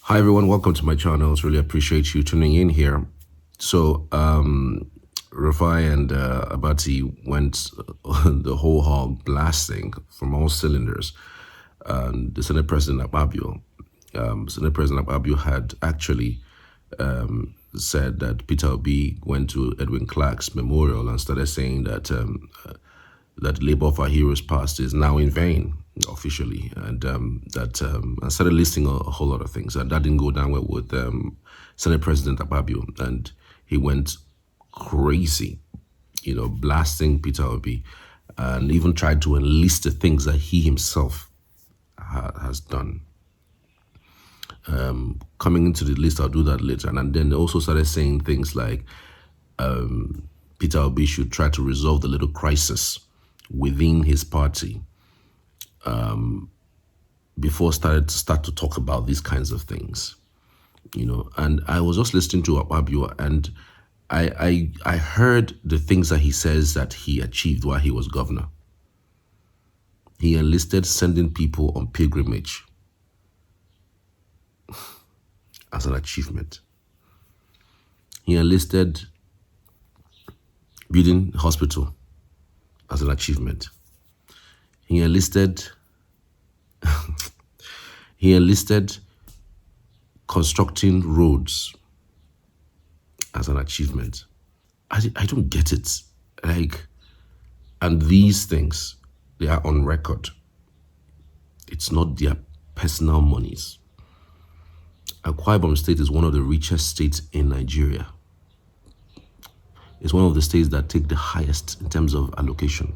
Hi everyone, welcome to my channel. Really appreciate you tuning in here. So Rufai and Abati went the whole hog blasting from all cylinders. The Senate President Akpabio, Senate President Akpabio had actually said that Peter Obi went to Edwin Clark's memorial and started saying that that labor of our heroes past is now in vain officially, and I started listing a whole lot of things, and that didn't go down well with Senate President Akpabio, and he went crazy, blasting Peter Obi, and even tried to enlist the things that he himself has done. Coming into the list, I'll do that later, and then they also started saying things like Peter Obi should try to resolve the little crisis within his party before start to talk about these kinds of things, And I was just listening to Akpabio, and I heard the things that he says that he achieved while he was governor. He enlisted sending people on pilgrimage as an achievement. He enlisted building hospital as an achievement. He enlisted constructing roads as an achievement. I don't get it. And these things, they are on record. It's not their personal monies. Akwa Ibom State is one of the richest states in Nigeria. It's one of the states that take the highest in terms of allocation.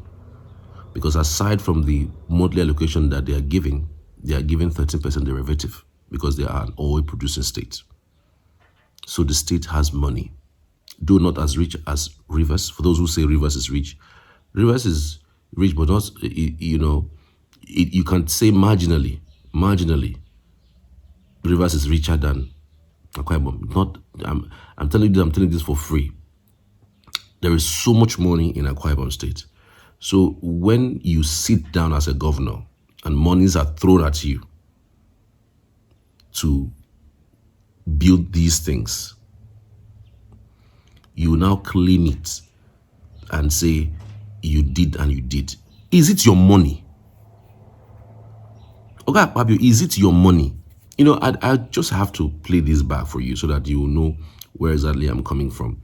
Because aside from the monthly allocation that they are giving 13% derivative because they are an oil producing state. So the state has money. Though not as rich as Rivers. For those who say Rivers is rich. Rivers is rich, but not, you can say marginally. Rivers is richer than Akwa Ibom. I'm telling you this for free. There is so much money in Akwa Ibom State. So when you sit down as a governor and monies are thrown at you to build these things, you now claim it and say you did and you did. Is it your money? Okay, Akpabio, is it your money? I just have to play this back for you so that you will know where exactly I'm coming from.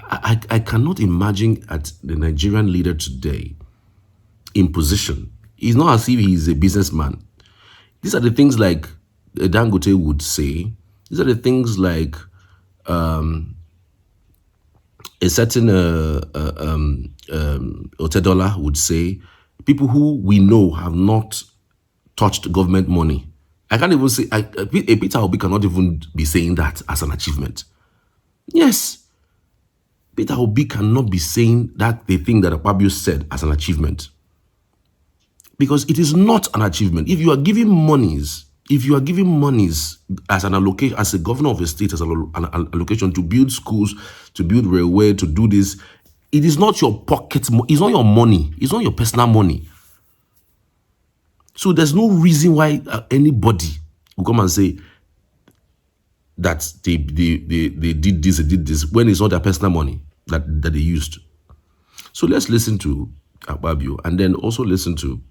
I cannot imagine at the Nigerian leader today in position. It's not as if he's a businessman. These are the things like Dangote would say. These are the things like a certain Otedola would say. People who we know have not touched government money. I can't even say, Peter Obi cannot even be saying that as an achievement. Yes. Peter Obi cannot be saying that the thing that Akpabio said as an achievement. Because it is not an achievement. If you are giving monies as an allocation, as a governor of a state, as an allocation to build schools, to build railway, to do this, it is not your pocket, it's not your money, it's not your personal money. So there's no reason why anybody will come and say that they did this when it's not their personal money that they used. So let's listen to Akpabio and then also listen to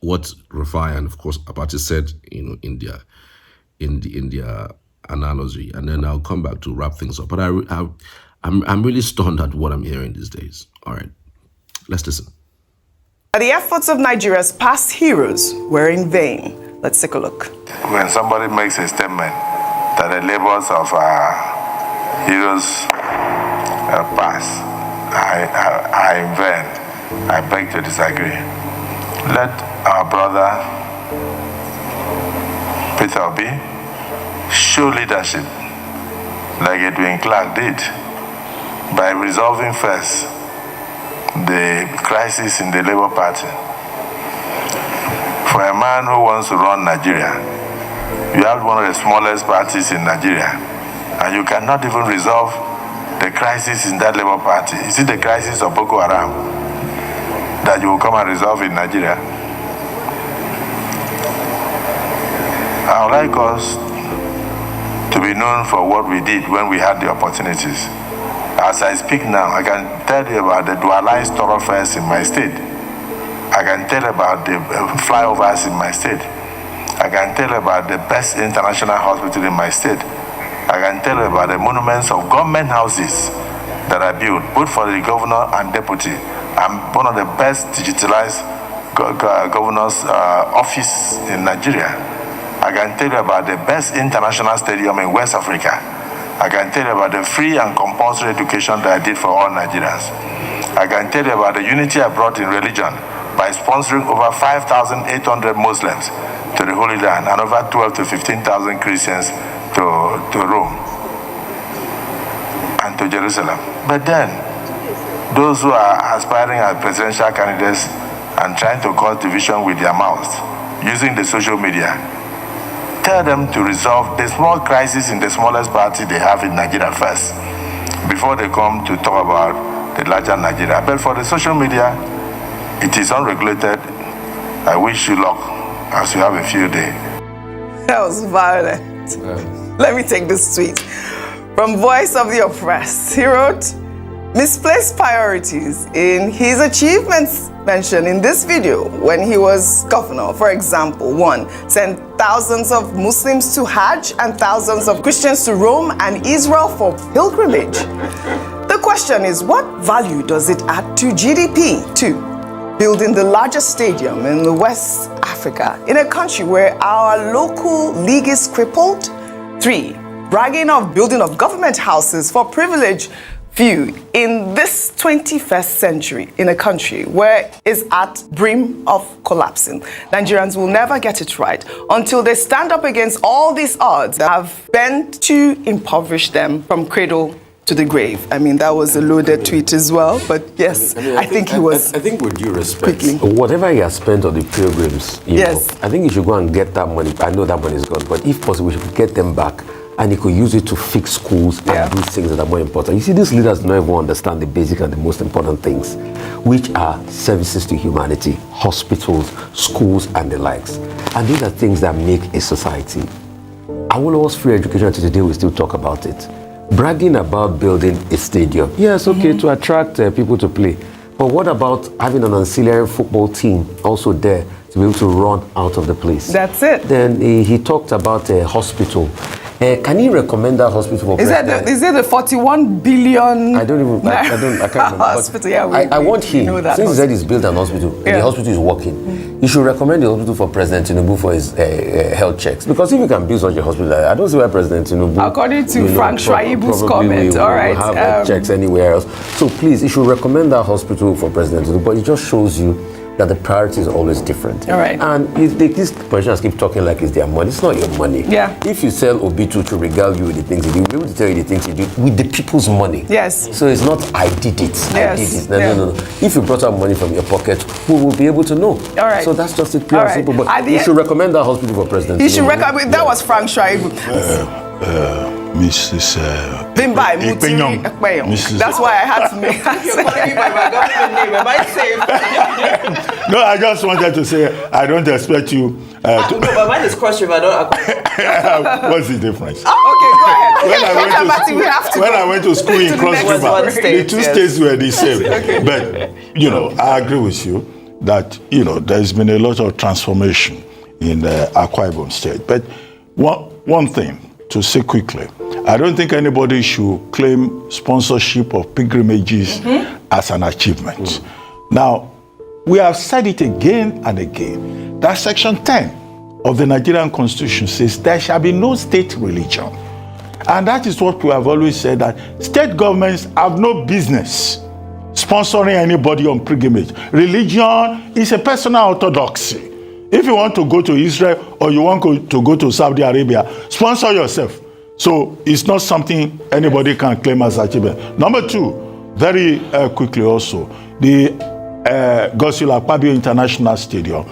what Rufai and of course Abati said, in their analogy, and then I'll come back to wrap things up. But I'm really stunned at what I'm hearing these days. All right, let's listen. The efforts of Nigeria's past heroes were in vain. Let's take a look. When somebody makes a statement that the labors of our heroes past are in vain, I beg to disagree. Let our brother Peter Obi show leadership like Edwin Clark did by resolving first the crisis in the Labour Party. For a man who wants to run Nigeria, you have one of the smallest parties in Nigeria, and you cannot even resolve the crisis in that Labour Party. Is it the crisis of Boko Haram that you will come and resolve in Nigeria? I would like us to be known for what we did when we had the opportunities. As I speak now, I can tell you about the dualized thoroughfares in my state. I can tell about the flyovers in my state. I can tell about the best international hospital in my state. I can tell about the monuments of government houses that are built, both for the governor and deputy. I'm one of the best digitalized governor's office in Nigeria. I can tell you about the best international stadium in West Africa. I can tell you about the free and compulsory education that I did for all Nigerians. I can tell you about the unity I brought in religion by sponsoring over 5,800 Muslims to the Holy Land and over 12 to 15,000 Christians to Rome and to Jerusalem. But then, those who are aspiring as presidential candidates and trying to cause division with their mouths, using the social media, tell them to resolve the small crisis in the smallest party they have in Nigeria first, before they come to talk about the larger Nigeria. But for the social media, it is unregulated. I wish you luck as you have a field day. That was violent. Let me take this tweet. From Voice of the Oppressed, he wrote, misplaced priorities in his achievements mentioned in this video when he was governor. For example, 1, sent thousands of Muslims to Hajj and thousands of Christians to Rome and Israel for pilgrimage. The question is, what value does it add to GDP? 2, building the largest stadium in the West Africa in a country where our local league is crippled. 3, bragging of building of government houses for privileged few in this 21st century in a country where it's at brim of collapsing. Nigerians will never get it right until they stand up against all these odds that have bent to impoverish them from cradle to the grave. I mean, that was a loaded tweet as well, but yes, I think he was. I think with due respect, quickly. whatever he has spent on the pilgrims, you know, I think he should go and get that money. I know that money is gone, but if possible, we should get them back. And he could use it to fix schools and do things that are more important. You see, these leaders don't even understand the basic and the most important things, which are services to humanity, hospitals, schools, and the likes. And these are things that make a society. Awolowo's free education to today, we still talk about it. Bragging about building a stadium. Yes, okay, to attract people to play. But what about having an ancillary football team also there to be able to run out of the place? That's it. Then he talked about a hospital. Can you recommend that hospital for president? Is it the 41 billion? I can't remember. Hospital, yeah. I want him, since he said he's built an hospital, and the hospital is working, you should recommend the hospital for President Tinubu for his health checks. Because if you can build such a hospital, I don't see why President Tinubu, according to Frank Shaibu's comment, all right, will have checks anywhere else. So please, you should recommend that hospital for President Tinubu. But it just shows you that the priority is always different. All right. And if these politicians keep talking like it's their money, it's not your money. Yeah. If you sell Obi to regale you with the things he did, we'll be able to tell you the things he did with the people's money. Yes. So it's not, I did it. Yes. I did it. No. If you brought out money from your pocket, we will be able to know. All right. So that's just it, pure and simple. But you should recommend that hospital for president. You should recommend. That was Frank Shaibu. Mrs. Bimbai Mutiri Ekpeyon. That's why I had to make. You're calling me by my government name. Am I safe? No, I just wanted to say I don't expect you. No, but mine is cross river. What's the difference? Okay, go ahead. When I went to school in Cross River, the two states were the same. Okay. But I agree with you that there's been a lot of transformation in the Akwa Ibom state. But one thing to say quickly, I don't think anybody should claim sponsorship of pilgrimages as an achievement. Now, we have said it again and again that Section 10 of the Nigerian Constitution says there shall be no state religion. And that is what we have always said, that state governments have no business sponsoring anybody on pilgrimage. Religion is a personal orthodoxy. If you want to go to Israel or you want to go to Saudi Arabia, sponsor yourself. So it's not something anybody can claim as achievement. Number 2, very quickly also, the Godswill Akpabio International Stadium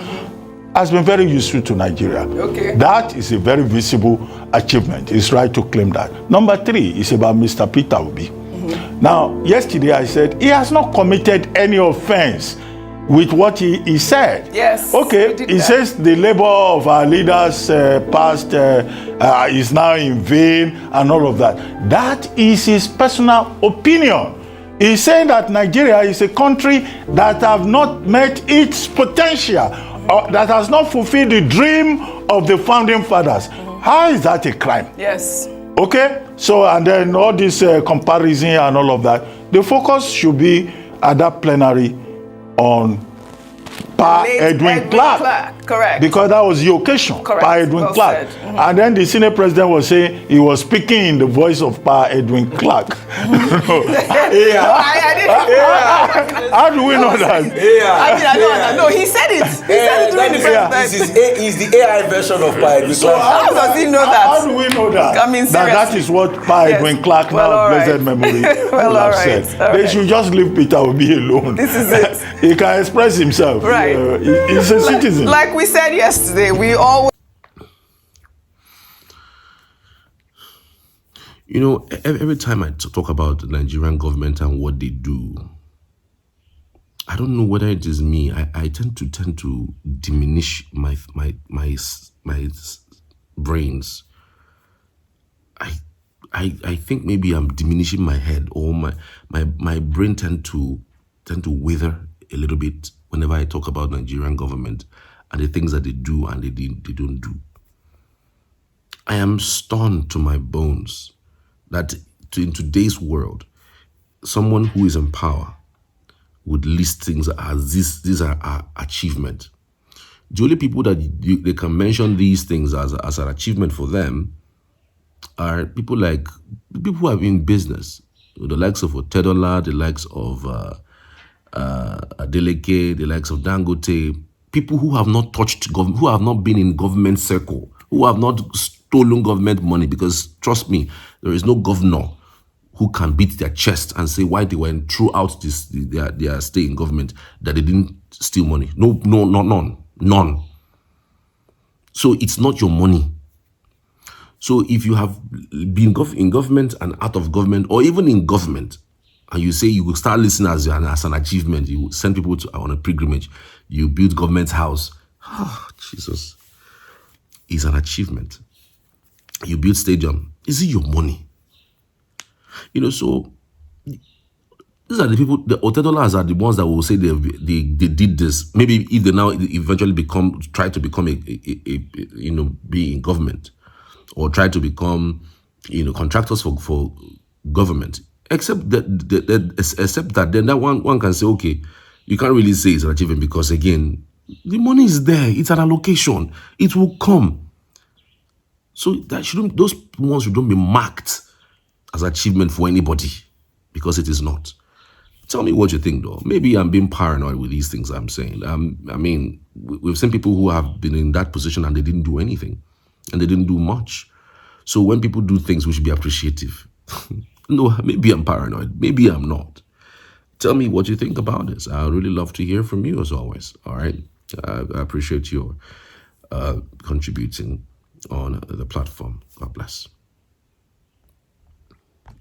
has been very useful to Nigeria. Okay. That is a very visible achievement. It's right to claim that. Number 3 is about Mr. Peter Obi. Now, yesterday I said he has not committed any offense. with what he said. Yes. Okay, he says the labor of our leaders past is now in vain and all of that. That is his personal opinion. He's saying that Nigeria is a country that have not met its potential, that has not fulfilled the dream of the founding fathers. How is that a crime? Yes. Okay, so and then all this comparison and all of that, the focus should be at that plenary on Pa Edwin Clark. Correct. Because that was the occasion. Correct. Pa Edwin Well Clark. said. And then the Senate President was saying he was speaking in the voice of Pa Edwin Clark. I didn't. How do we know that? I mean, I don't know. No, he said it. He said it during the presidency. He's the AI version of Pa Edwin So How does he know that? How do we know that? I mean, that is what Pa Edwin Clark, Well, now all right. blessed memory, Well, will all have right. said. All They right. should just leave Peter Obi alone. This is it. He can express himself. Right. He's a citizen. Like we said yesterday, we always. You know, every time I talk about the Nigerian government and what they do, I don't know whether it is me. I tend to diminish my brains. I think maybe I'm diminishing my head, or my brain tend to wither a little bit whenever I talk about Nigerian government and the things that they do and they don't do. I am stunned to my bones that in today's world, someone who is in power would list things as these are our achievement. The only people that they can mention these things as an achievement for them are people who are in business, the likes of Otedola, the likes of Adeleke, the likes of Dangote, people who have not touched government, who have not been in government circle, who have not stolen government money, because trust me, there is no governor who can beat their chest and say why they went throughout their stay in government that they didn't steal money. No, none. So it's not your money. So if you have been in government and out of government, or even in government, and you say you will start listening as an achievement, you send people on a pilgrimage, you build government house, Jesus, it's an achievement. You build stadium, is it your money? You know, so these are the people, the Otedolas are the ones that will say they did this. Maybe if they now eventually try to become be in government, or try to become, contractors for government. Except that then that one can say, okay, you can't really say it's an achievement because again, the money is there. It's an allocation. It will come. So those ones shouldn't be marked as achievement for anybody, because it is not. Tell me what you think, though. Maybe I'm being paranoid with these things I'm saying. I mean, we've seen people who have been in that position and they didn't do anything, and they didn't do much. So when people do things, we should be appreciative. No, maybe I'm paranoid. Maybe I'm not. Tell me what you think about this. I would really love to hear from you as always. All right. I appreciate your contributing on the platform. God bless.